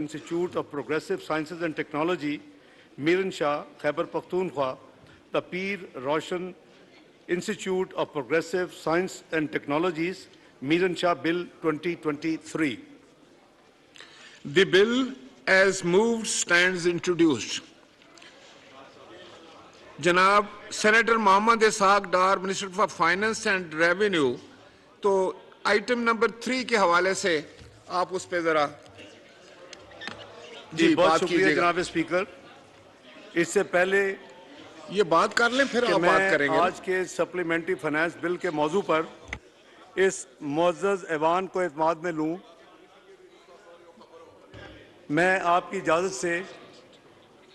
Institute of Progressive Sciences and Technology, Miran Shah, Khyber Pakhtunkhwa, the Peer Roshan Institute of Progressive Science and Technologies, Miran Shah Bill 2023. The bill as moved stands introduced. जनाब senator Mohammad Ishaq Dar, minister for finance and revenue, तो item number 3 के हवाले से आप उस पे जरा जी बहुत शुक्रिया जनाब स्पीकर। इससे पहले ये बात कर लें फिर आप बात करेंगे। आज के सप्लीमेंट्री फाइनेंस बिल के मौजू पर इस मुअज़्ज़ज़ ऐवान को एतमाद में लूं, मैं आपकी इजाज़त से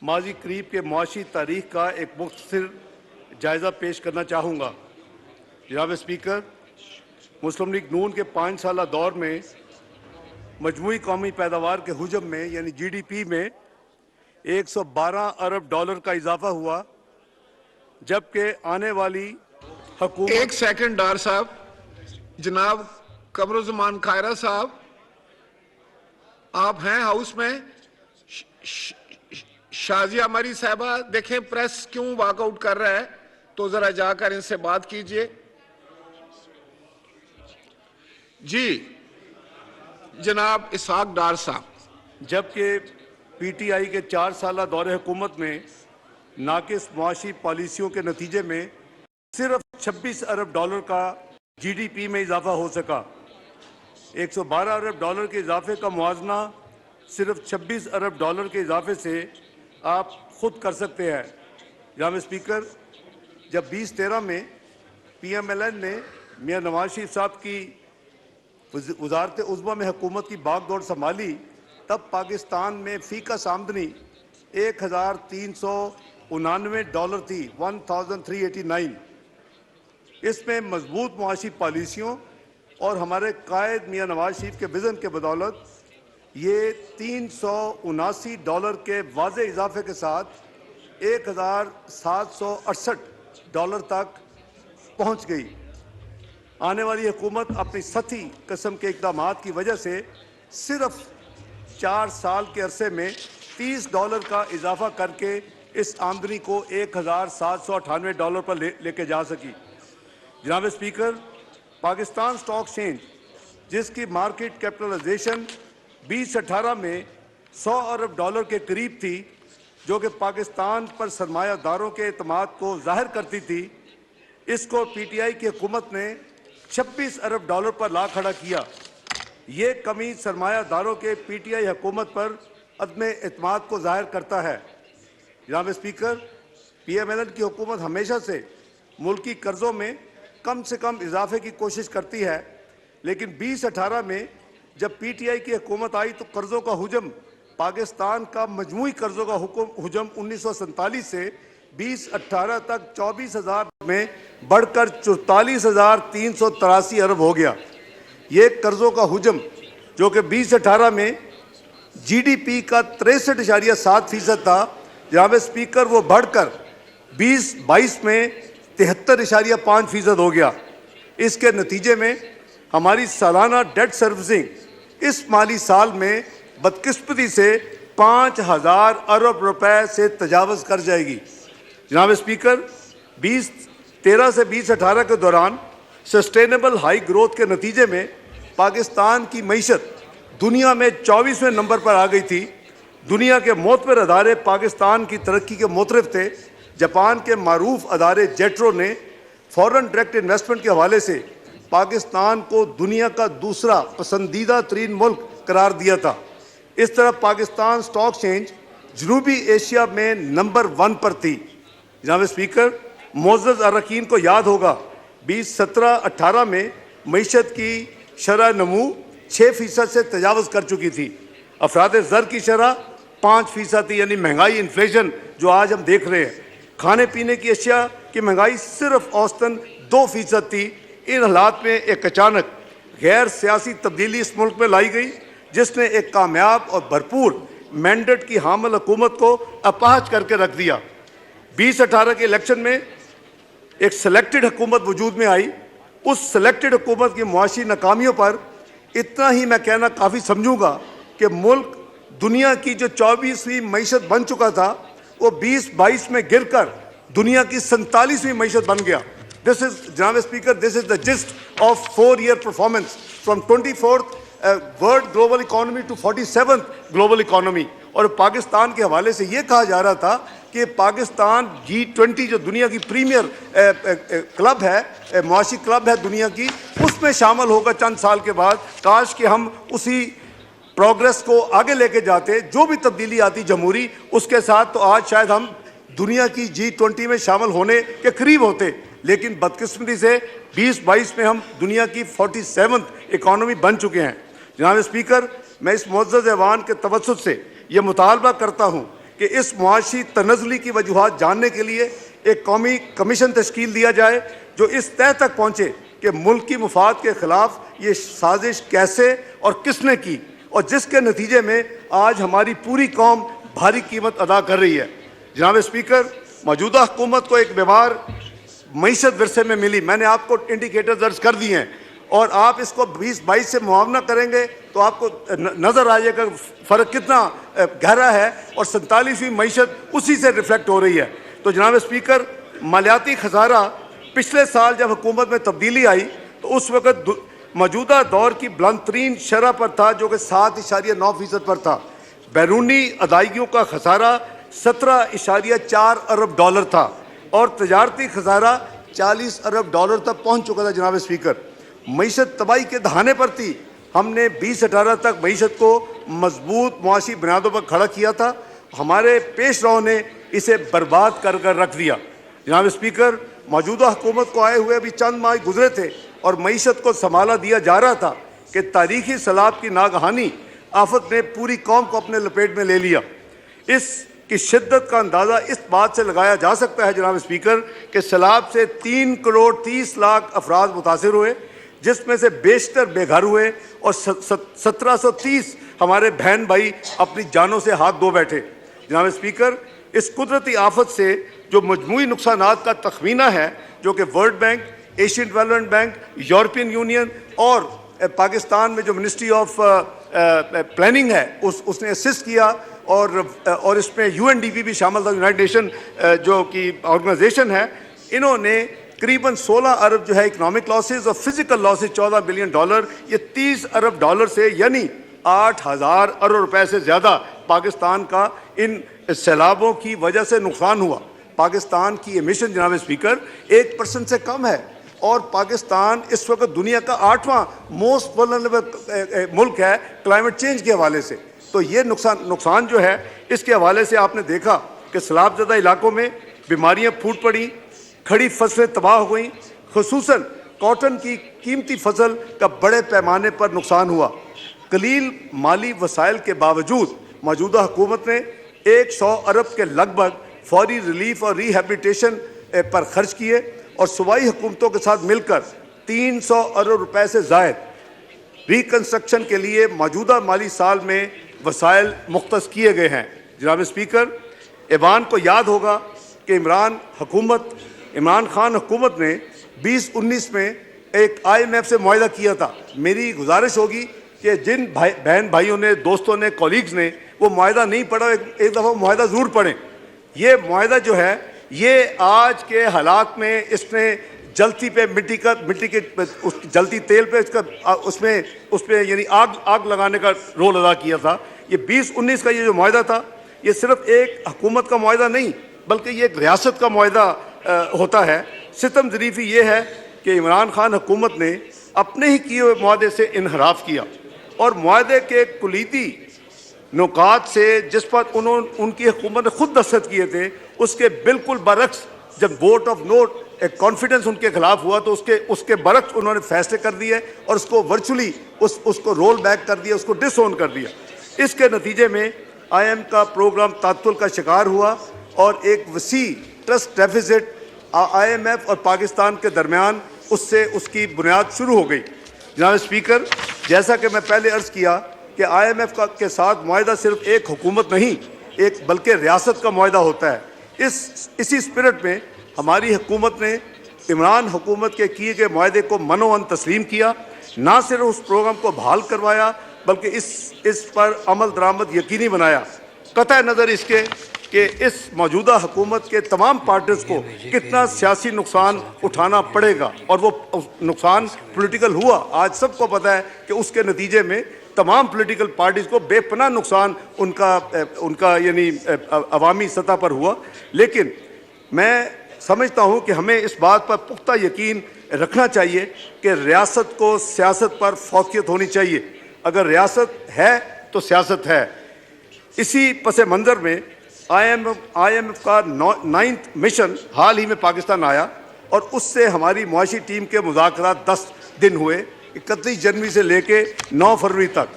माजी करीब के मुआशी तारीख का एक मुख्तसर जायज़ा पेश करना चाहूँगा। जनाब स्पीकर, मुस्लिम लीग नून के 5 साला दौर में मजमूई कौमी पैदावार के हुजम में यानी GDP में 112 अरब डॉलर का इजाफा हुआ, जबकि आने वाली हुकूमत। एक सेकंड डार साहब, जनाब कमरुज़्ज़मान खायरा साहब, आप हैं हाउस में? शाजिया मरी साहबा, देखें प्रेस क्यों वॉकआउट कर रहा है, तो जरा जाकर इनसे बात कीजिए। जी जनाब इसहाक डार साहब। जबकि PTI के 4 साला दौरे हुकूमत में नाकिस मुआशी पॉलिसियों के नतीजे में सिर्फ 26 अरब डॉलर का GDP में इजाफा हो सका। 112 अरब डॉलर के इजाफे का मुआवजना सिर्फ 26 अरब डॉलर के इजाफे से आप खुद कर सकते हैं। जनाब स्पीकर, जब 2013 में PMLN ने मियां नवाज शरीफ साहब की वज़ारत उज़्मा में हुकूमत की बागडोर संभाली, तब पाकिस्तान में फ़ीकस आमदनी 1399 डॉलर थी, 1389। इसमें मजबूत मुआशी पॉलिसियों और हमारे कायद मियां नवाज शरीफ के विज़न के बदौलत ये 379 डॉलर के वाज़े इजाफे के साथ 1768 डॉलर तक पहुँच गई। आने वाली हुकूमत अपनी सती किस्म के इक़दामात की वजह से सिर्फ 4 साल के अरसे में 30 डॉलर का इजाफा करके इस आमदनी को 1798 डॉलर पर लेके जा सकी। जनाब स्पीकर, पाकिस्तान स्टॉक एक्सचेंज, जिसकी मार्केट कैपिटलाइजेशन 2018 में 100 अरब डॉलर के करीब थी, जो कि पाकिस्तान पर सरमायादारों के एतमाद को जाहिर करती थी, इसको PTI की हुकूमत ने 26 अरब डॉलर पर ला खड़ा किया। ये कमी सरमायादारों के PTI हुकूमत पर अदम एतमाद को जाहिर करता है। जनाब स्पीकर, PMLN की हुकूमत हमेशा से मुल्की कर्ज़ों में कम से कम इजाफे की कोशिश करती है, लेकिन 2018 में जब PTI की हुकूमत आई तो कर्ज़ों का हुजम, पाकिस्तान का मजमूई कर्ज़ों का हुजम 1947 से 2018 तक 24,000 में बढ़कर 44,383 अरब हो गया। ये कर्ज़ों का हुजम, जो कि 2018 में GDP का 63.7% था, जनाब स्पीकर, वो बढ़कर 2022 में 73.5% हो गया। इसके नतीजे में हमारी सालाना डेट सर्विसिंग इस माली साल में बदकिस्मती से 5,000 अरब रुपए से तजावज़ कर जाएगी। जनाब स्पीकर, 2013 से 2018 के दौरान सस्टेनेबल हाई ग्रोथ के नतीजे में पाकिस्तान की मईशत दुनिया में 24वें नंबर पर आ गई थी। दुनिया के मोतबर अदारे पाकिस्तान की तरक्की के मोतरफ थे। जापान के मारूफ अदारे जेट्रो ने फॉरेन डायरेक्ट इन्वेस्टमेंट के हवाले से पाकिस्तान को दुनिया का दूसरा पसंदीदा तरीन मुल्क करार दिया था। इस तरह पाकिस्तान स्टॉक एक्सचेंज जनूबी एशिया में नंबर 1 पर थी। जनाब स्पीकर, मुअज़्ज़ज़ अरकान को याद होगा 2017-18 में मईशत की शरह नमू 6% से तजावज़ कर चुकी थी। अफराद ज़र की शरह 5% थी, यानी महंगाई इन्फ्लेशन जो आज हम देख रहे हैं। खाने पीने की अशिया की महंगाई सिर्फ औसतन 2% थी। इन हालात में एक अचानक गैर सियासी तब्दीली इस मुल्क में लाई गई, जिसने एक कामयाब और भरपूर मैंडेट की हामिल हुकूमत को अपाहज करके रख दिया। 2018 के इलेक्शन में एक सेलेक्टेड हुकूमत वजूद में आई। उस सेलेक्टेड हुकूमत की मुआशी नाकामियों पर इतना ही मैं कहना काफ़ी समझूंगा कि मुल्क दुनिया की जो 24वीं मईशत बन चुका था वो 2022 में गिरकर दुनिया की 47वीं मईशत बन गया। दिस इज जनाब speaker, this is the gist of 4-year performance from 24th world global economy to 47th global economy. और पाकिस्तान के हवाले से ये कहा जा रहा था कि पाकिस्तान G20 जो दुनिया की प्रीमियर क्लब है, मुआशी क्लब है दुनिया की, उसमें शामिल होगा चंद साल के बाद। काश कि हम उसी प्रोग्रेस को आगे लेके जाते, जो भी तब्दीली आती जमहूरी उसके साथ, तो आज शायद हम दुनिया की G20 में शामिल होने के करीब होते। लेकिन बदकिस्मती से 2022 में हम दुनिया की 47th इकोनॉमी बन चुके हैं। जनाब स्पीकर, मैं इस मुअज़्ज़ज़ ऐवान के तवस्सुत से ये मुतालबा करता हूँ कि इस मुआशी तनज़्ज़ुली की वजूहात जानने के लिए एक कौमी कमीशन तश्कील दिया जाए जो इस तय तक पहुँचे कि मुल्क की मुफाद के ख़िलाफ़ ये साजिश कैसे और किसने की, और जिसके नतीजे में आज हमारी पूरी कौम भारी कीमत अदा कर रही है। जनाब स्पीकर, मौजूदा हुकूमत को एक बीमार मईशत विरसे में मिली। मैंने आपको इंडिकेटर दर्ज कर दिए हैं और आप इसको 2022 से मुआवना करेंगे तो आपको नज़र आ जाएगा फ़र्क कितना गहरा है, और 47वीं मईशत उसी से रिफ्लेक्ट हो रही है। तो जनाब स्पीकर, मालियाती खसारा पिछले साल जब हुकूमत में तब्दीली आई तो उस वक़्त मौजूदा दौर की बुलंद तरीन शरह पर था जो कि 7.9% पर था। बैरूनी अदायगियों का खसारा 17.4 अरब डॉलर था और तजारती खसारा 40 अरब डॉलर तक पहुँच चुका था। जनाब स्पीकर, मईशत तबाही के दहाने पर थी। हमने 2018 तक मईशत को मजबूत मुआशी बुनियादों पर खड़ा किया था। हमारे पेश रों ने इसे बर्बाद कर कर रख दिया। जनाब स्पीकर, मौजूदा हुकूमत को आए हुए अभी चंद माह गुजरे थे और मईशत को संभाला दिया जा रहा था कि तारीखी सैलाब की नागहानी आफत ने पूरी कौम को अपने लपेट में ले लिया। इसकी शिद्दत का अंदाज़ा इस बात से लगाया जा सकता है जनाब स्पीकर कि सैलाब से 3 करोड़ 30 लाख अफराद मुतासिर हुए, जिसमें से बेशतर बेघर हुए और 1730 हमारे बहन भाई अपनी जानों से हाथ धो बैठे। जनाब स्पीकर, इस कुदरती आफत से जो मजमूई नुकसानात का तखमीना है, जो कि world bank, Asian development bank, European union और पाकिस्तान में जो मिनिस्ट्री ऑफ प्लानिंग है उसने असिस्ट किया, और इसमें UNDP भी शामिल था, यूनाइटेड नेशन जो कि ऑर्गेनाइजेशन है। इन्होंने करीबन 16 अरब जो है इकनॉमिक लॉसेज और फिजिकल लॉसेज 14 बिलियन डॉलर, ये 30 अरब डॉलर से यानी 8,000 अरब रुपए से ज़्यादा पाकिस्तान का इन सैलाबों की वजह से नुकसान हुआ। पाकिस्तान की एमिशन जनाब स्पीकर 1% से कम है और पाकिस्तान इस वक्त दुनिया का 8वां मोस्ट वल्नरेबल मुल्क है क्लाइमेट चेंज के हवाले से। तो ये नुकसान जो है इसके हवाले से आपने देखा कि सैलाबज़दा इलाकों में बीमारियाँ फूट पड़ी, खड़ी फसलें तबाह हो गई, खुसूसन कॉटन की कीमती फसल का बड़े पैमाने पर नुकसान हुआ। कलील माली वसाइल के बावजूद मौजूदा हुकूमत ने 100 अरब के लगभग फौरी रिलीफ और रिहेबिलिटेशन पर खर्च किए और सूबाई हुकूमतों के साथ मिलकर 300 अरब रुपए से ज़ायद रिकन्स्ट्रक्शन के लिए मौजूदा माली साल में वसाइल मुख्तस किए गए हैं। जनाब स्पीकर, ऐवान को याद होगा कि इमरान खान हुकूमत ने 2019 में एक IMF से मुआहदा किया था। मेरी गुजारिश होगी कि जिन बहन भाइयों ने, दोस्तों ने, कॉलीग्स ने वो मुआहदा नहीं पढ़ा, एक दफ़ा मुआहदा ज़रूर पढ़ें। ये मुआहदा जो है ये आज के हालात में इसने जलती पे मिट्टी के उस जलती तेल पे उसमें यानी आग लगाने का रोल अदा किया था। ये 2019 का ये जो मुआहदा था ये सिर्फ एक हुकूमत का मुआहदा नहीं बल्कि ये एक रियासत का मुआहदा होता है। सितम ज़रीफ़ी ये है कि इमरान खान हुकूमत ने अपने ही किए हुए मुआहदे से इनहराफ किया और मुआहदे के कुलीदी नुकात से जिस पर उनकी हुकूमत ने खुद दस्तखत किए थे उसके बिल्कुल बरक्स जब वोट ऑफ नो कॉन्फिडेंस उनके खिलाफ हुआ तो उसके बरक्स उन्होंने फैसले कर दिए और उसको वर्चुअली उसको रोल बैक कर दिया, उसको डिसओन कर दिया। इसके नतीजे में IM का प्रोग्राम तात्तुल का शिकार हुआ और एक वसी ट्रस्ट डेफिसिट IMF और पाकिस्तान के दरमियान उससे उसकी बुनियाद शुरू हो गई। जनाब स्पीकर, जैसा कि मैं पहले अर्ज़ किया कि IMF के साथ मुआहदा सिर्फ एक हुकूमत नहीं बल्कि रियासत का मुआहदा होता है। इसी स्पिरिट में हमारी हुकूमत ने इमरान हुकूमत के किए गए मुआहदे को मनोअन तस्लीम किया, ना सिर्फ उस प्रोग्राम को बहाल करवाया बल्कि इस पर अमल दरामद यकीनी बनाया। कतई नज़र इसके कि इस मौजूदा हुकूमत के तमाम पार्टीज को कितना सियासी नुकसान उठाना पड़ेगा, और वो नुकसान पॉलिटिकल हुआ। आज सबको पता है कि उसके नतीजे में तमाम पॉलिटिकल पार्टीज को बेपनाह नुकसान उनका यानी अवामी सतह पर हुआ। लेकिन मैं समझता हूँ कि हमें इस बात पर पुख्ता यकीन रखना चाहिए कि रियासत को सियासत पर फौकियत होनी चाहिए। अगर रियासत है तो सियासत है। इसी पस मंज़र में IMF का 9th मिशन हाल ही में पाकिस्तान आया, और उससे हमारी मुआशी टीम के मुज़ाकरात 10 दिन हुए, 31 जनवरी से लेके 9 फरवरी तक,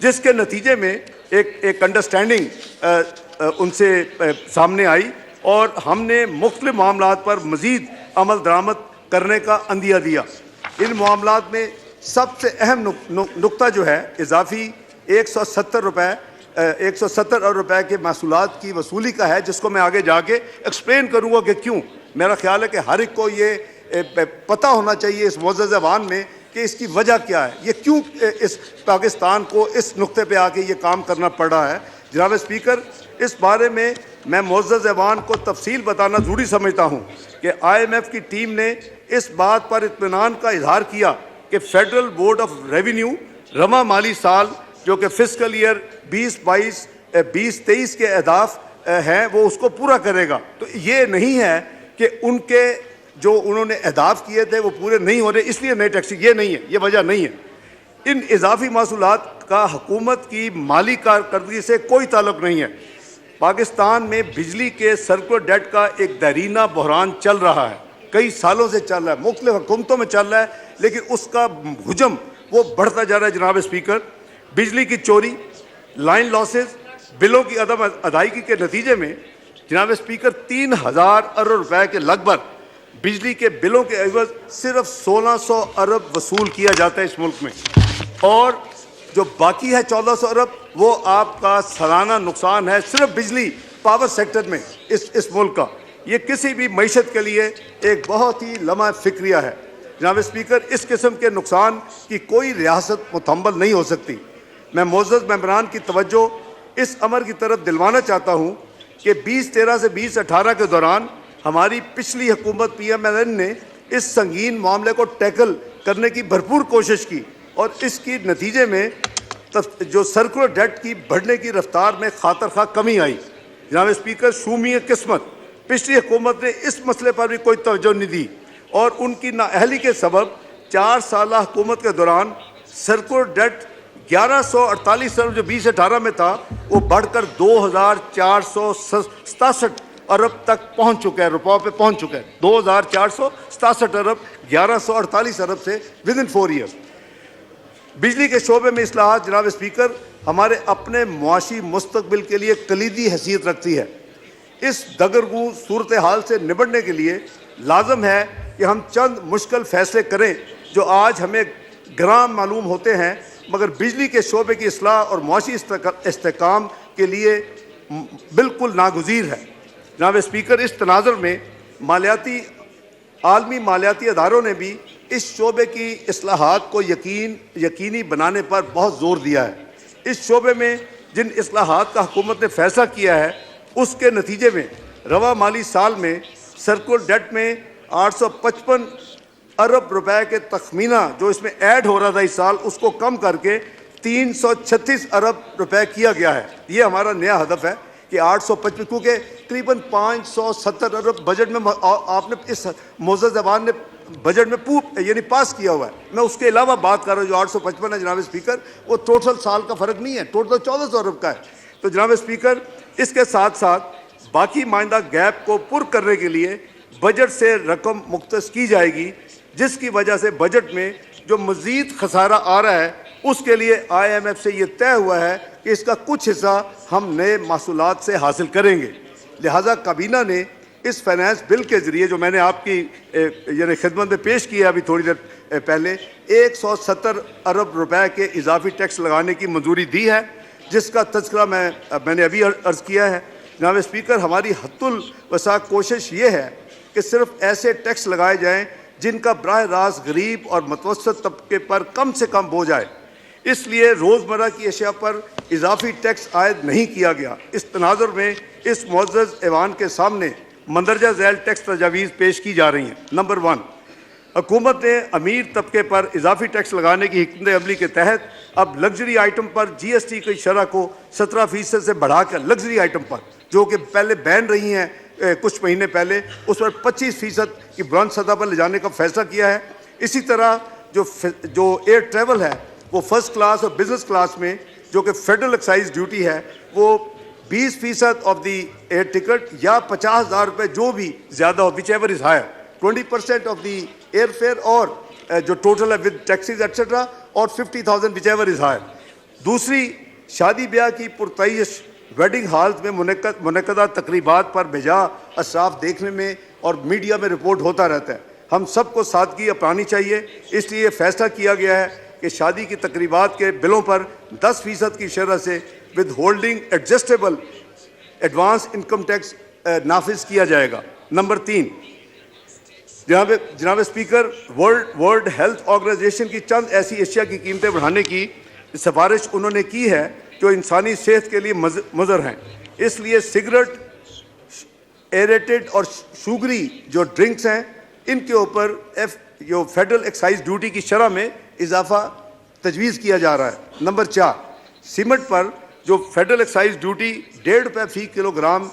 जिसके नतीजे में एक अंडरस्टैंडिंग उनसे सामने आई, और हमने मुख्तलिफ मामलात पर मज़ीद अमल दरामद करने का अंदिया दिया। इन मामलात में सबसे अहम नुक्ता जो है इजाफी 170 अरब रुपए के महसूलात की वसूली का है, जिसको मैं आगे जाके एक्सप्लेन करूँगा कि क्यों। मेरा ख्याल है कि हर एक को ये पता होना चाहिए इस मौजूदा ज़बान में कि इसकी वजह क्या है, ये क्यों इस पाकिस्तान को इस नुक्ते पे आके ये काम करना पड़ रहा है। जनाब स्पीकर, इस बारे में मैं मौजूदा ज़बान को तफसील बताना ज़रूरी समझता हूँ कि IMF की टीम ने इस बात पर इत्मीनान का इजहार किया कि फेडरल बोर्ड ऑफ रेवेन्यू रवा माली साल जो कि फिस्कल ईयर 2022-23 के अहदाफ हैं वो उसको पूरा करेगा। तो ये नहीं है कि उनके जो उन्होंने अहदाफ किए थे वो पूरे नहीं हो रहे इसलिए नई टैक्स, ये नहीं है, ये वजह नहीं है। इन इजाफी महसूलात का हुकूमत की माली कारकर्दगी से कोई ताल्लुक नहीं है। पाकिस्तान में बिजली के सर्कुलर डेट का एक दरीना बहरान चल रहा है, कई सालों से चल रहा है, मुख्तलिफ हुकूमतों में चल रहा है, लेकिन उसका हुजम वो बढ़ता जा रहा है। जनाब स्पीकर, बिजली की चोरी, लाइन लॉसेस, बिलों की अदम अदायगी के नतीजे में जनाब स्पीकर 3000 अरब रुपए के लगभग बिजली के बिलों के एवज सिर्फ 1600 अरब वसूल किया जाता है इस मुल्क में, और जो बाकी है 1400 अरब वो आपका सालाना नुकसान है सिर्फ बिजली पावर सेक्टर में इस मुल्क का। ये किसी भी मईशत के लिए एक बहुत ही लम्हा फिक्रिया है। जनाब स्पीकर, इस किस्म के नुकसान की कोई रियासत मुतहम्मल नहीं हो सकती। मैं मोअज़्ज़ज़ मेंबरान की तवज्जो इस अमर की तरफ दिलवाना चाहता हूँ कि 2013 से 2018 के दौरान हमारी पिछली हुकूमत PMLN ने इस संगीन मामले को टैकल करने की भरपूर कोशिश की, और इसकी नतीजे में जो सर्कुलर डेट की बढ़ने की रफ्तार में खातर खा कमी आई। जनाब स्पीकर, शूमी किस्मत पिछली हुकूमत ने इस मसले पर भी कोई तवज्जो नहीं दी, और उनकी नाअहली के सबब 4 साल हुकूमत के दौरान सर्कुलर डेट 1148 अरब जो 2018 में था वो बढ़कर 2467 अरब तक पहुंच चुका है, रुपयों पे पहुंच चुका है। 2467 अरब 1148 अरब से विद इन 4 ईयर्स। बिजली के शोबे में इस्लाहात जनाब स्पीकर हमारे अपने मुआशी मुस्तकबिल के लिए कलीदी हैसियत रखती है। इस दगरगू सूरत हाल से निपटने के लिए लाजम है कि हम चंद मुश्किल फैसले करें जो आज हमें ग्राम मालूम होते हैं, मगर बिजली के शोबे की इस्लाह और मुआशी इस्तेकाम के लिए बिल्कुल नागुज़ीर है। जनाब स्पीकर, इस तनाज़ुर में आलमी मालियाती अदारों ने भी इस शोबे की इस्लाहात को यकीनी बनाने पर बहुत ज़ोर दिया है। इस शोबे में जिन इस्लाहात का हुकूमत ने फ़ैसला किया है उसके नतीजे में रवा माली साल में सर्कुलर डेट में 855 अरब रुपए के तखमीना जो इसमें ऐड हो रहा था इस साल, उसको कम करके 336 अरब रुपए किया गया है। ये हमारा नया हदफ है कि 855, क्योंकि करीबन 570 अरब बजट में आपने इस मोअज़्ज़ज़ ज़बान ने बजट में यानी पास किया हुआ है। मैं उसके अलावा बात कर रहा हूँ जो 855 है जनाब स्पीकर, वो टोटल साल का फ़र्क नहीं है, टोटल 1400 अरब का है। तो जनाब स्पीकर, इसके साथ साथ बाकी माइंदा गैप को पुर करने के लिए बजट से रकम मुख्तस की जाएगी, जिसकी वजह से बजट में जो मज़ीद खसारा आ रहा है उसके लिए IMF से ये तय हुआ है कि इसका कुछ हिस्सा हम नए महसूलात से हासिल करेंगे। लिहाजा काबीना ने इस फाइनेंस बिल के ज़रिए जो मैंने आपकी यानी खिदमत में पेश किया अभी थोड़ी देर पहले 170 अरब रुपए के इजाफी टैक्स लगाने की मंजूरी दी है, जिसका तज़किरा मैंने अभी अर्ज़ किया है। जनाब स्पीकर, हमारी हद्दुल वसा कोशिश ये है कि सिर्फ ऐसे टैक्स लगाए जाएँ जिनका बराह रास्त गरीब और मतवसत तबके पर कम से कम बोझ आए। इसलिए रोज़मर्रा की अशिया पर इजाफी टैक्स आयद नहीं किया गया। इस तनाजुर में इस मुअज़्ज़ज़ ऐवान के सामने मंदरजा झैल टैक्स तजावीज़ पेश की जा रही हैं। नंबर 1, हुकूमत ने अमीर तबके पर इजाफी टैक्स लगाने की हिकमत अमली के तहत अब लग्जरी आइटम पर GST की शरह को 17% से बढ़ाकर लग्जरी आइटम पर, जो कि पहले बैन रही हैं कुछ महीने पहले, उस पर 25% की बुलंद सतह पर ले जाने का फैसला किया है। इसी तरह जो एयर ट्रैवल है वो फर्स्ट क्लास और बिजनेस क्लास में जो कि फेडरल एक्साइज ड्यूटी है वो 20% ऑफ दी एयर टिकट या 50,000 रुपये जो भी ज़्यादा हो, whichever is higher, 20% of the air fare और जो टोटल है विद टैक्सीज एक्सेट्रा, और 50,000 विच एवर इज़ हायर। दूसरी, शादी ब्याह की पुरतयश वेडिंग हॉल्स में मुनक़दा तकरीबात पर बेजा असराफ देखने में और मीडिया में रिपोर्ट होता रहता है। हम सबको सादगी अपनानी चाहिए, इसलिए फैसला किया गया है कि शादी की तकरीबात के बिलों पर 10% की शरह से withholding adjustable advance income tax नाफिज किया जाएगा। नंबर 3, जनाब स्पीकर, वर्ल्ड हेल्थ ऑर्गेनाइजेशन की चंद ऐसी एशिया की कीमतें बढ़ाने की सिफारिश उन्होंने की है जो इंसानी सेहत के लिए मुज़र हैं। इसलिए सिगरेट, एरेटेड और शुगरी जो ड्रिंक्स हैं, इनके ऊपर जो फेडरल एक्साइज ड्यूटी की शरह में इजाफा तजवीज़ किया जा रहा है। नंबर 4, सीमेंट पर जो फेडरल एक्साइज ड्यूटी 1.5 रुपये फ़ी किलोग्राम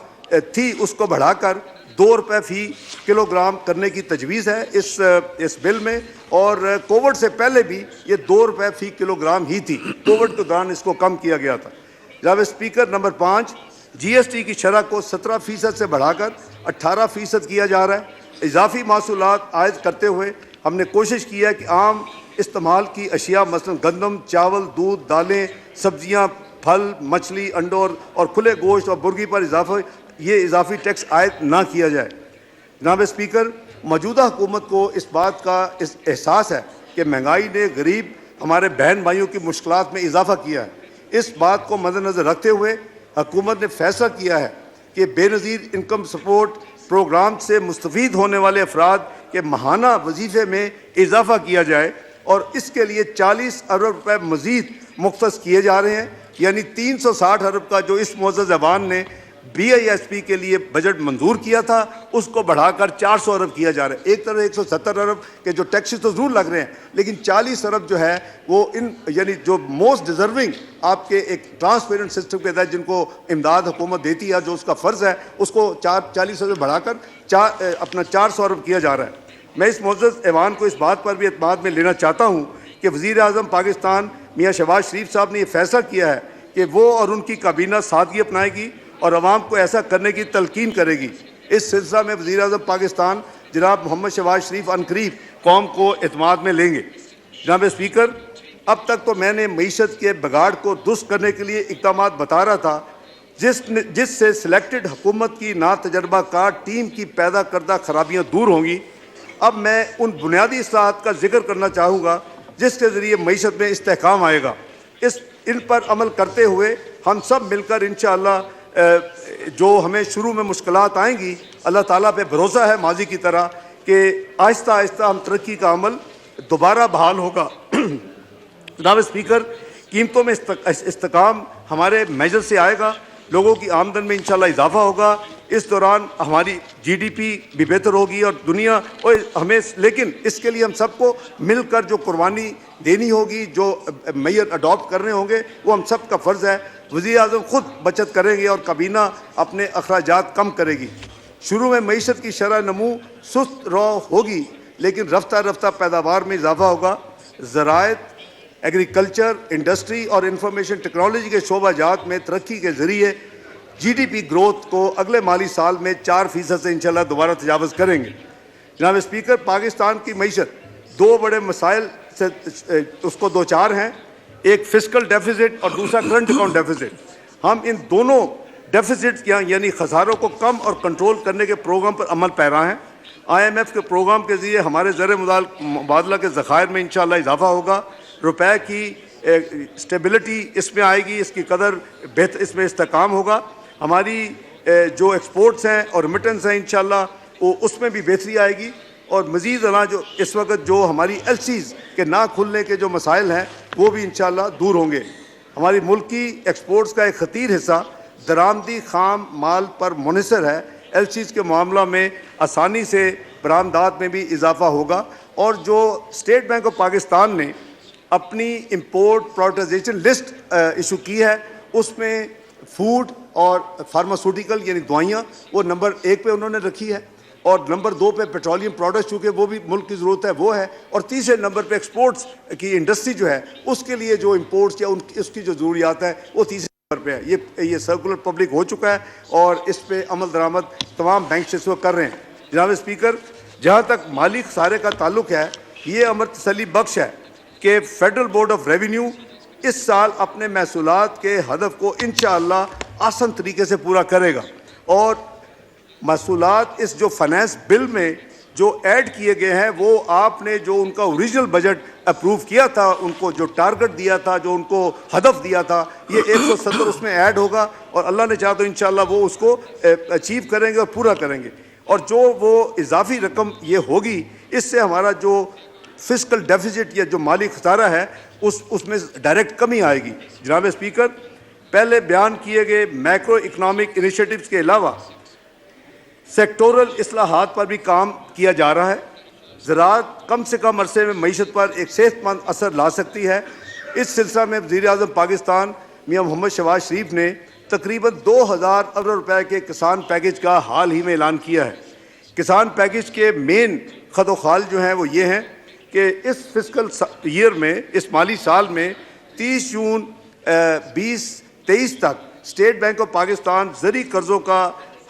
थी उसको बढ़ाकर 2 रुपये फ़ी किलोग्राम करने की तजवीज़ है इस बिल में, और कोविड से पहले भी ये 2 रुपये फ़ी किलोग्राम ही थी। कोविड के दौरान इसको कम किया गया था। जनाब स्पीकर, नंबर 5, GST की शरह को 17% से बढ़ाकर 18% किया जा रहा है। इजाफी मासूलात आयद करते हुए हमने कोशिश की है कि आम इस्तेमाल की अशिया मसलन गंदम, चावल, दूध, दालें, सब्जियां, फल, मछली, अंडों और खुले गोश्त और मुर्गी पर इजाफी टैक्स आयद ना किया जाए। जनाब स्पीकर, मौजूदा हुकूमत को इस बात का एहसास है कि महंगाई ने गरीब हमारे बहन भाइयों की मुश्किलात में इजाफा किया है। इस बात को मद्देनज़र रखते हुए हुकूमत ने फैसला किया है कि बेनज़ीर इनकम सपोर्ट प्रोग्राम से मुस्तफ़ीद होने वाले अफराद के माहाना वजीफ़े में इजाफा किया जाए और इसके लिए 40 अरब रुपये मज़ीद मुख्तस किए जा रहे हैं, यानी 360 अरब का जो इस मुअज़्ज़ज़ ज़बान ने BISP के लिए बजट मंजूर किया था उसको बढ़ाकर 400 अरब किया जा रहा है। एक तरफ 170 अरब के जो टैक्सेस तो ज़रूर लग रहे हैं, लेकिन 40 अरब जो है वो इन यानी जो मोस्ट डिज़र्विंग आपके एक ट्रांसपेरेंट सिस्टम के तहत जिनको इमदाद हुकूमत देती है, जो उसका फ़र्ज़ है, उसको 40 अरब बढ़ाकर 400 अरब किया जा रहा है। मैं इस मुअज़्ज़ज़ ऐवान को इस बात पर भी एतमाद में लेना चाहता हूँ कि वज़ीर आज़म पाकिस्तान मियाँ शहबाज शरीफ साहब ने यह फैसला किया है कि वो और उनकी काबीना सादगी अपनाएगी और अवाम को ऐसा करने की तलकीन करेगी। इस सिलसिला में वज़ीर आज़म पाकिस्तान जनाब मोहम्मद शहबाज शरीफ अनकरीब कौम को एतमाद में लेंगे। जनाब स्पीकर, अब तक तो मैंने मईशत के बिगाड़ को दुरुस्त करने के लिए इक़दामात बता रहा था जिससे सिलेक्टेड हुकूमत की नातजर्बाकार टीम की पैदा करदा खराबियाँ दूर होंगी। अब मैं उन बुनियादी इस्लाहात का जिक्र करना चाहूँगा जिसके ज़रिए मईशत में इस्तेहकाम आएगा। इन पर अमल करते हुए हम सब मिलकर इंशाअल्लाह जो हमें शुरू में मुश्किलात आएंगी, अल्लाह ताला पे भरोसा है माजी की तरह कि आहिस्ता आहिस्ता हम तरक्की का अमल दोबारा बहाल होगा। जनाब स्पीकर, कीमतों में इस्तेकाम हमारे मेजर से आएगा, लोगों की आमदन में इंशाल्लाह इजाफा होगा। इस दौरान हमारी GDP भी बेहतर होगी और दुनिया और हमें, लेकिन इसके लिए हम सबको मिलकर जो कुर्बानी देनी होगी, जो मेयर अडॉप्ट करने होंगे, वो हम सब का फ़र्ज़ है। वज़ीर आज़म ख़ुद बचत करेंगे और काबीना अपने अखराजात कम करेगी। शुरू में मईशत की शरह नमू सुस्त रौ होगी, लेकिन रफ्ता रफ्ता पैदावार में इजाफा होगा। ज़राअत, एग्रीकल्चर, इंडस्ट्री और इंफॉर्मेशन टेक्नोलॉजी के शोबाजात में तरक्की के ज़रिए GDP ग्रोथ को अगले माली साल में 4% से इंशाल्लाह दोबारा तजावज़ करेंगे। जनाब स्पीकर, पाकिस्तान की मईशत दो बड़े मसाइल से उसको दो चार हैं, एक फिस्कल डेफिसिट और दूसरा करंट अकाउंट डेफिसिट। हम इन दोनों डेफिसिट यानी खसारों को कम और कंट्रोल करने के प्रोग्राम पर अमल पैरा हैं। IMF के प्रोग्राम के ज़रिए हमारे ज़र मुबादला के ज़खायर में इंशाअल्लाह इजाफा होगा। रुपए की स्टेबिलिटी इसमें आएगी, इसकी कदर बेहतर, इसमें इस्तेकाम होगा। हमारी जो एक्सपोर्ट्स हैं और रिमिटेंस हैं इंशाअल्लाह वो उसमें भी बेहतरी आएगी। और मज़ीद अला जो इस वक्त जो हमारी LCs के ना खुलने के जो मसाइल हैं वो भी इंशाल्लाह दूर होंगे। हमारी मुल्क की एक्सपोर्ट्स का एक खतीर हिस्सा दरामदी खाम माल पर मुनहसर है। एलसीज के मामला में आसानी से बरामदात में भी इजाफा होगा। और जो स्टेट बैंक ऑफ पाकिस्तान ने अपनी इंपोर्ट प्रायोरिटाइजेशन लिस्ट इशू की है, उसमें फूड और फार्मास्यूटिकल यानी दवाइयाँ वो नंबर 1 पे उन्होंने रखी है, और नंबर 2 पे पेट्रोलियम प्रोडक्ट्स, चूँकि वो भी मुल्क की ज़रूरत है वो है, और तीसरे नंबर पे एक्सपोर्ट्स की इंडस्ट्री जो है उसके लिए जो इंपोर्ट्स या उसकी जो ज़रूरियात है वो तीसरे नंबर पे है। ये सर्कुलर पब्लिक हो चुका है और इस पे अमल दरामद तमाम बैंक इस वक्त कर रहे हैं। जनाब स्पीकर, जहाँ तक माली खसारे का ताल्लुक है, ये अमर तसल्ली बख्श है कि फेडरल बोर्ड ऑफ रेवेन्यू इस साल अपने महसूलात के हदफ को इंशाअल्लाह आसान तरीके से पूरा करेगा। और महसूलात इस जो फाइनेंस बिल में जो ऐड किए गए हैं, वो आपने जो उनका ओरिजिनल बजट अप्रूव किया था, उनको जो टारगेट दिया था, जो उनको हदफ दिया था, ये 170 उसमें ऐड होगा और अल्लाह ने चाहा तो इंशाअल्लाह वो उसको अचीव करेंगे और पूरा करेंगे। और जो वो इजाफी रकम ये होगी, इससे हमारा जो फिस्कल डेफिसिट या जो माली खसारा है उसमें डायरेक्ट कमी आएगी। जनाब स्पीकर, पहले बयान किए गए मैक्रो इकनॉमिक इनिशिएटिव्स के अलावा सेक्टोरल इस्लाहात पर भी काम किया जा रहा है। ज़राअत कम से कम अरसे में मईशत पर एक सेहतमंद असर ला सकती है। इस सिलसिले में वज़ीर-ए-आज़म पाकिस्तान मियाँ मोहम्मद शहबाज शरीफ ने तकरीबन 2000 अरब रुपए के किसान पैकेज का हाल ही में ऐलान किया है। किसान पैकेज के मेन खदोखाल जो हैं वो ये हैं कि इस फिस्कल ईयर में, इस माली साल में 30 जून 2023 तक स्टेट बैंक ऑफ पाकिस्तान ज़री कर्ज़ों का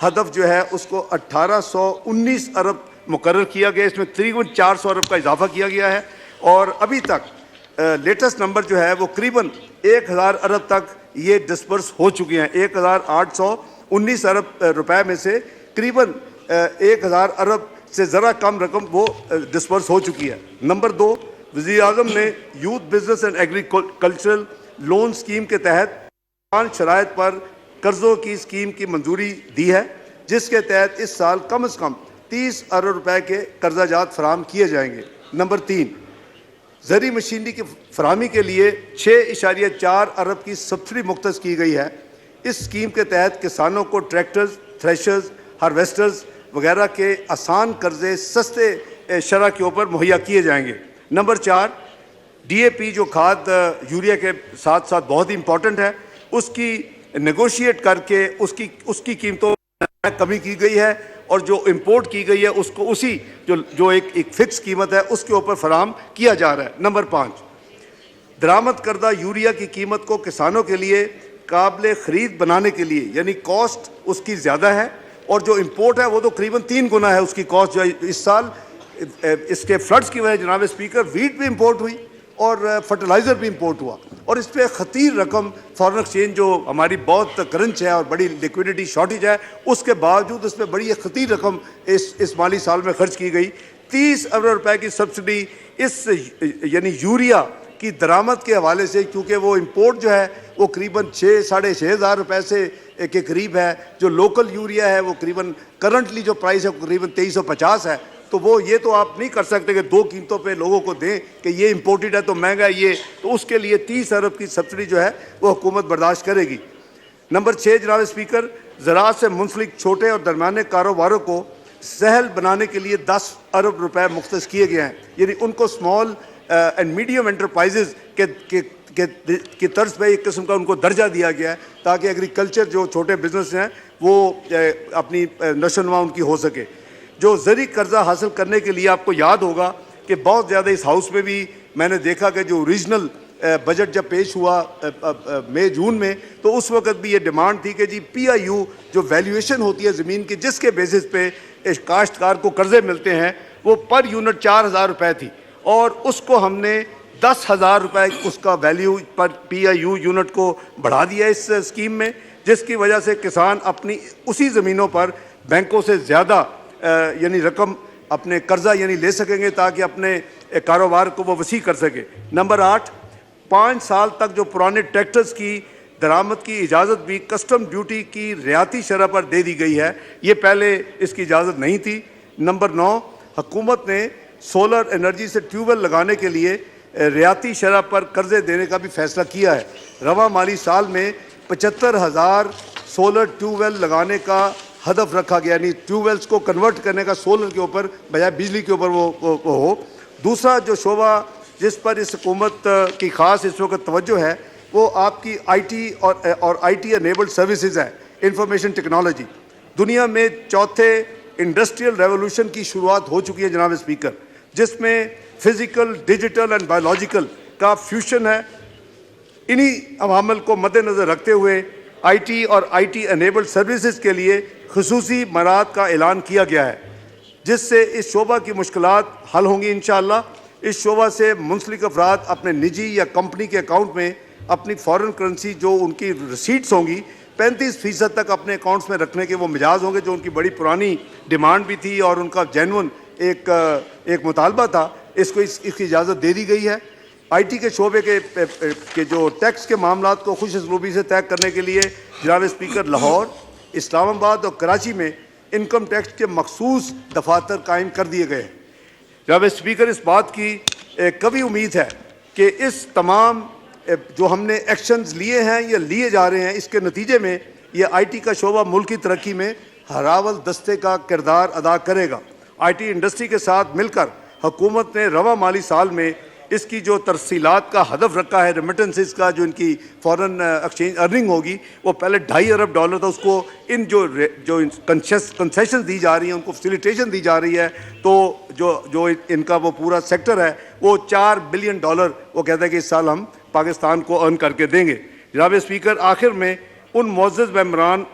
हदफ जो है उसको 1819 अरब मुकर्रर किया गया। इसमें तकरीबन 400 अरब का इजाफा किया गया है और अभी तक लेटेस्ट नंबर जो है वो करीबन 1000 अरब तक ये डिस्पर्स हो चुके हैं। 1819 अरब रुपए में से करीबन 1000 अरब से ज़रा कम रकम वो डिस्पर्स हो चुकी है। नंबर 2, वज़ीर-ए-आज़म ने youth business and agricultural loan scheme के तहत आसान शराइत पर कर्ज़ों की स्कीम की मंजूरी दी है, जिसके तहत इस साल कम से कम 30 अरब रुपए के कर्जा जात फराम किए जाएंगे। नंबर 3, ज़री मशीनरी की फरामी के लिए 6.4 अरब की सब्सिडी मुख्तस की गई है। इस स्कीम के तहत किसानों को ट्रैक्टर्स, थ्रेशर्स, हार्वेस्टर्स वगैरह के आसान कर्जे सस्ते शरह के ऊपर मुहैया किए जाएंगे। नंबर 4, DAP जो खाद यूरिया के साथ साथ बहुत ही इम्पोर्टेंट है, उसकी नेगोशिएट करके उसकी कीमतों में कमी की गई है और जो इंपोर्ट की गई है उसको उसी जो एक फिक्स कीमत है उसके ऊपर फराम किया जा रहा है। नंबर 5, दरामद करदा यूरिया की कीमत को किसानों के लिए काबिल ख़रीद बनाने के लिए, यानी कॉस्ट उसकी ज़्यादा है और जो इंपोर्ट है वो तो करीबन 3 गुना है उसकी कॉस्ट। जो इस साल इसके फ्लड्स की वजह जनाब स्पीकर वीट भी इंपोर्ट हुई और फर्टिलाइज़र भी इंपोर्ट हुआ और इस पर खतीर रकम फॉरेन एक्सचेंज जो हमारी बहुत क्रंच है और बड़ी लिक्विडिटी शॉर्टेज है, उसके बावजूद इस पर बड़ी खतीर रकम इस माली साल में खर्च की गई। 30 अरब रुपए की सब्सिडी इस यानी यूरिया की दरामद के हवाले से, क्योंकि वो इंपोर्ट जो है वो करीबन 6-6.5 हज़ार रुपये से के करीब है, जो लोकल यूरिया है वो करीबन करंटली जो प्राइस है करीबन 2350 है। तो वो ये तो आप नहीं कर सकते कि 2 कीमतों पे लोगों को दें कि ये इंपोर्टेड है तो महंगा है ये, तो उसके लिए 30 अरब की सब्सिडी जो है वो हुकूमत बर्दाश्त करेगी। नंबर 6 जनाब स्पीकर, ज़राअत से मुंसलिक छोटे और दरमियाने कारोबारों को सहल बनाने के लिए 10 अरब रुपए मुख्तस किए गए हैं, यानी उनको स्मॉल एंड मीडियम एंटरप्राइजेज की तर्ज पर एक किस्म का उनको दर्जा दिया गया है ताकि एग्रीकल्चर जो छोटे बिजनेस हैं वो अपनी नशोनुमा उनकी हो सके। जो ज़री कर्जा हासिल करने के लिए आपको याद होगा कि बहुत ज़्यादा इस हाउस में भी मैंने देखा कि जो ओरिजिनल बजट जब पेश हुआ मई जून में, तो उस वक्त भी ये डिमांड थी कि जी PIU जो वैल्यूएशन होती है ज़मीन की, जिसके बेसिस पे काश्तकार को कर्जे मिलते हैं, वो पर यूनिट 4000 रुपये थी और उसको हमने 10,000 रुपये उसका वैल्यू पर PIU यूनिट को बढ़ा दिया इस स्कीम में, जिसकी वजह से किसान अपनी उसी ज़मीनों पर बैंकों से ज़्यादा यानी रकम अपने कर्जा यानी ले सकेंगे ताकि अपने कारोबार को वो वसी कर सके। नंबर 8, 5 साल तक जो पुराने ट्रैक्टर्स की दरामद की इजाज़त भी कस्टम ड्यूटी की रियाती शरह पर दे दी गई है, ये पहले इसकी इजाज़त नहीं थी। नंबर 9, हुकूमत ने सोलर एनर्जी से ट्यूबवेल लगाने के लिए रियाती शरह पर कर्जे देने का भी फैसला किया है। रवा माली साल में 75,000 सोलर ट्यूबवेल लगाने का हदफ रखा गया, यानी ट्यूबवेल्स को कन्वर्ट करने का सोलर के ऊपर बजाय बिजली के ऊपर वो हो। दूसरा जो शोबा जिस पर इस हुकूमत की ख़ास इस वक्त तवज्जो है वो आपकी आईटी और आईटी एनेबल्ड सर्विसेज है, इंफॉर्मेशन टेक्नोलॉजी। दुनिया में चौथे इंडस्ट्रियल रेवोल्यूशन की शुरुआत हो चुकी है जनाब स्पीकर, जिसमें फिजिकल, डिजिटल एंड बायोलॉजिकल का फ्यूशन है। इन्हीं अवामल को मद्देनज़र रखते हुए आईटी और आईटी एनेबल्ड सर्विसेज के लिए खुसूसी मराहत का ऐलान किया गया है, जिससे इस शोबा की मुश्किलात हल होंगी इंशाअल्लाह। इस शोबा से मुंसलिक अफराद अपने निजी या कंपनी के अकाउंट में अपनी फ़ॉरेन करेंसी जो उनकी रसीट्स होंगी 35% तक अपने अकाउंट्स में रखने के वो मिजाज होंगे, जो उनकी बड़ी पुरानी डिमांड भी थी और उनका जेन्युइन एक मुतालबा था। इसकी इजाज़त दे दी गई है। आईटी के शोबे के जो टैक्स के मामलात को खुश असलूबी से तय करने के लिए जनाब स्पीकर लाहौर, इस्लामाबाद और कराची में इनकम टैक्स के मखसूस दफातर कायम कर दिए गए हैं। जनाब स्पीकर, इस बात की कभी उम्मीद है कि इस तमाम जो हमने एक्शंस लिए हैं या लिए जा रहे हैं, इसके नतीजे में ये आईटी का शोबा मुल्क की तरक्की में हरावल दस्ते का किरदार अदा करेगा। आईटी इंडस्ट्री के साथ मिलकर हुकूमत ने रवा माली साल में इसकी जो तरसीलात का हदफ रखा है, रेमिटेंसेस का जो इनकी फॉरेन एक्सचेंज अर्निंग होगी वो पहले $2.5 अरब था, उसको इन जो कंसेशन दी जा रही है, उनको फैसिलिटेशन दी जा रही है, तो जो इनका वो पूरा सेक्टर है वो $4 बिलियन वो कहता है कि इस साल हम पाकिस्तान को अर्न करके देंगे। जनाब स्पीकर, आखिर में उन मुअज़्ज़ज़ मेंबरान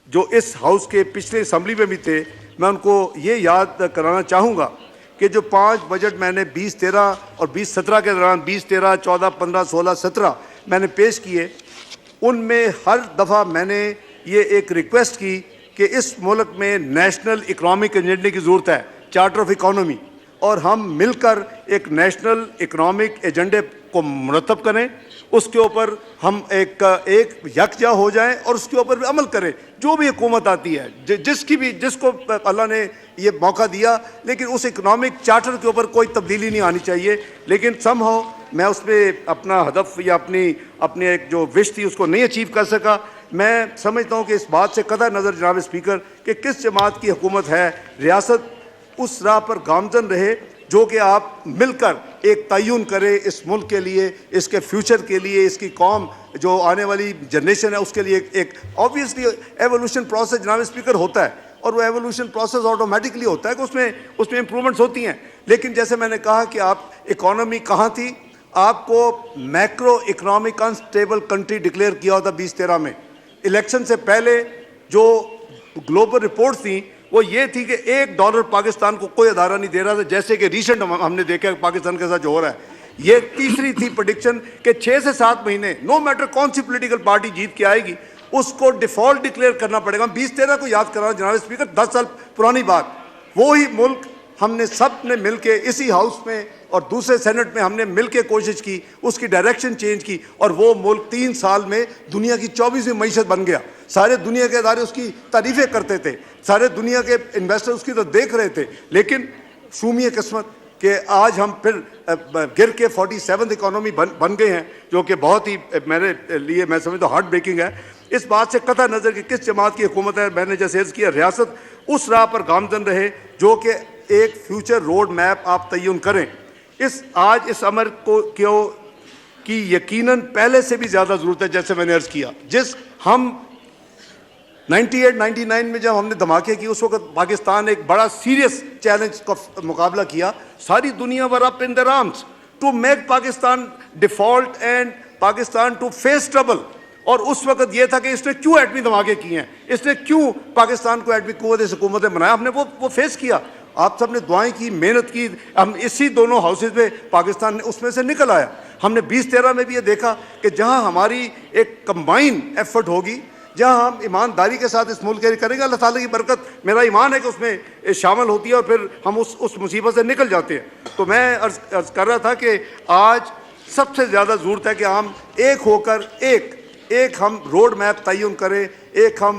जो इस हाउस के पिछले असम्बली में भी थे, मैं उनको ये याद कराना चाहूँगा कि जो 5 बजट मैंने 2013 और 2017 के दौरान 20, 13, 14, 15, 16, 17 मैंने पेश किए, उनमें हर दफ़ा मैंने ये एक रिक्वेस्ट की कि इस मुल्क में नेशनल इकनॉमिक एजेंडे की ज़रूरत है, चार्टर ऑफ इकॉनमी, और हम मिलकर एक नेशनल इकनॉमिक एजेंडे को मुरतब करें, उसके ऊपर हम एक यकजा हो जाएं और उसके ऊपर भी अमल करें। जो भी हुकूमत आती है, जिसको अल्लाह ने ये मौका दिया, लेकिन उस इकनॉमिक चार्टर के ऊपर कोई तब्दीली नहीं आनी चाहिए। लेकिन समहाउ मैं उसमें अपना हदफ या अपनी एक जो विश थी उसको नहीं अचीव कर सका। मैं समझता हूँ कि इस बात से कतई नज़र जनाब स्पीकर कि किस जमात की हुकूमत है, रियासत उस राह पर गामजन रहे जो कि आप मिलकर एक तय्युन करें इस मुल्क के लिए, इसके फ्यूचर के लिए, इसकी कौम जो आने वाली जनरेशन है उसके लिए। एक ऑब्वियसली एवोल्यूशन प्रोसेस जनाब स्पीकर होता है और वो एवोल्यूशन प्रोसेस ऑटोमेटिकली होता है कि उसमें इम्प्रूवमेंट्स होती हैं। लेकिन जैसे मैंने कहा कि आप इकॉनमी कहाँ थी, आपको macro economic unstable country declare किया होता 2013 में। इलेक्शन से पहले जो ग्लोबल रिपोर्ट थी वो ये थी कि $1 पाकिस्तान को कोई अदारा नहीं दे रहा था, जैसे कि रिसेंट हमने देखा पाकिस्तान के साथ जो हो रहा है। ये तीसरी थी प्रेडिक्शन कि 6 से 7 महीने नो मैटर कौन सी पॉलिटिकल पार्टी जीत के आएगी उसको डिफॉल्ट डिक्लेयर करना पड़ेगा। 2013 को याद कराना जनाब स्पीकर, 10 साल पुरानी बात। वो ही मुल्क हमने सब ने मिल के इसी हाउस में और दूसरे सेनेट में हमने मिल के कोशिश की, उसकी डायरेक्शन चेंज की और वो मुल्क 3 साल में दुनिया की 24वीं मईशत बन गया। सारे दुनिया के अदारे उसकी तारीफ़ें करते थे, सारे दुनिया के इन्वेस्टर उसकी तो देख रहे थे। लेकिन शूमिय किस्मत कि आज हम फिर गिर के 47th इकॉनमी बन गए हैं, जो कि बहुत ही मेरे लिए मैं समझता हूँ हार्ट ब्रेकिंग है। इस बात से कतई नज़र कि किस जमात की हुकूमत है, मैंने जैसे अर्ज़ किया, रियासत उस राह पर गामजन रहे जो कि एक फ्यूचर रोड मैप आप तय्युन करें। आज इस अमर को क्यों कि यकीनन पहले से भी ज़्यादा ज़रूरत है। जैसे मैंने अर्ज़ किया, हम 98-99 में जब हमने धमाके की, उस वक्त पाकिस्तान एक बड़ा सीरियस चैलेंज का मुकाबला किया। सारी दुनिया were up in their arms to make Pakistan default and Pakistan to face trouble. और उस वक्त यह था कि इसने क्यों एटमी धमाके किए हैं, इसने क्यों पाकिस्तान को एटमी कुव्वत हुकूमत में बनाया। हमने वो फेस किया, आप सब ने दुआएं की, मेहनत की। हम इसी दोनों हाउसेज में पाकिस्तान ने उसमें से निकल आया। हमने 2013 में भी ये देखा कि जहां हमारी एक कंबाइन एफर्ट होगी, जहां हम ईमानदारी के साथ इस मुल्क के लिए करेंगे, अल्लाह ताला की बरकत, मेरा ईमान है कि उसमें शामिल होती है और फिर हम उस मुसीबत से निकल जाते हैं। तो मैं अर्ज़ कर रहा था कि आज सबसे ज़्यादा ज़रूरत है कि हम एक होकर एक हम रोड मैप तय्युन करें, एक हम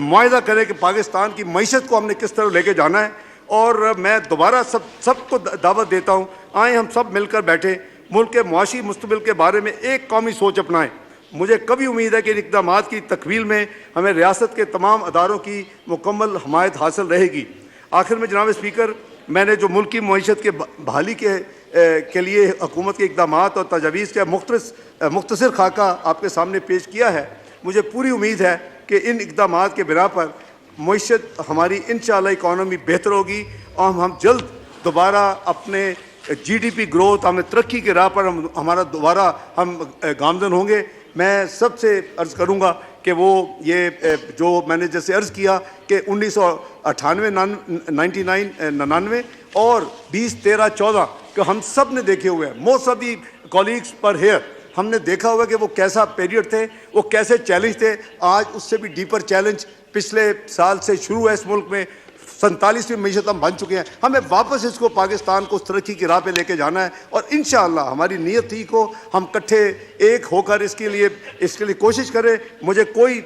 मुआहिदा करें कि पाकिस्तान की मईशत को हमने किस तरह लेके जाना है। और मैं दोबारा सबको दावत देता हूँ, आए हम सब मिलकर बैठे मुल्क के मुआशी मुस्तकबिल के बारे में एक कौमी सोच अपनाएं। मुझे कभी उम्मीद है कि इन इक़दामात की तकमील में हमें रियासत के तमाम अदारों की मुकम्मल हमायत हासिल रहेगी। आखिर में जनाब स्पीकर, मैंने जो मुल्क की मईशत के बहाली के लिए हुकूमत के इक़दामात और तजावीज़ का मुख्तसर खाका आपके सामने पेश किया है, मुझे पूरी उम्मीद है कि इन इक़दामात के बिना पर मईशत हमारी इंशाअल्लाह इकॉनमी बेहतर होगी और हम जल्द दोबारा अपने GDP ग्रोथ, हमें तरक्की के राह पर हमारा दोबारा हम गामजन होंगे। मैं सबसे अर्ज़ करूँगा कि वो ये जो मैंने जैसे अर्ज़ किया कि 1999 और 20, 13, 14 कि हम सब ने देखे हुए हैं, मोस्ट ऑफ दी कॉलीग्स पर हेयर, हमने देखा हुआ कि वो कैसा पीरियड थे, वो कैसे चैलेंज थे। आज उससे भी डीपर चैलेंज पिछले साल से शुरू है इस मुल्क में। 47वीं मीशत हम बन चुके हैं। हमें वापस इसको पाकिस्तान को उस तरक्की की राह पे लेके जाना है और इंशाअल्लाह हमारी नीयत ठीक हो, हम इकट्ठे एक होकर इसके लिए कोशिश करें। मुझे कोई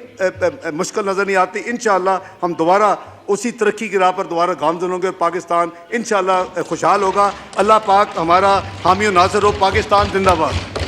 मुश्किल नज़र नहीं आती। इंशाअल्लाह हम दोबारा उसी तरक्की की राह पर दोबारा गामज़न होंगे और पाकिस्तान इंशाअल्लाह खुशहाल होगा। अल्लाह पाक हमारा हामी और नासिर हो। पाकिस्तान जिंदाबाद।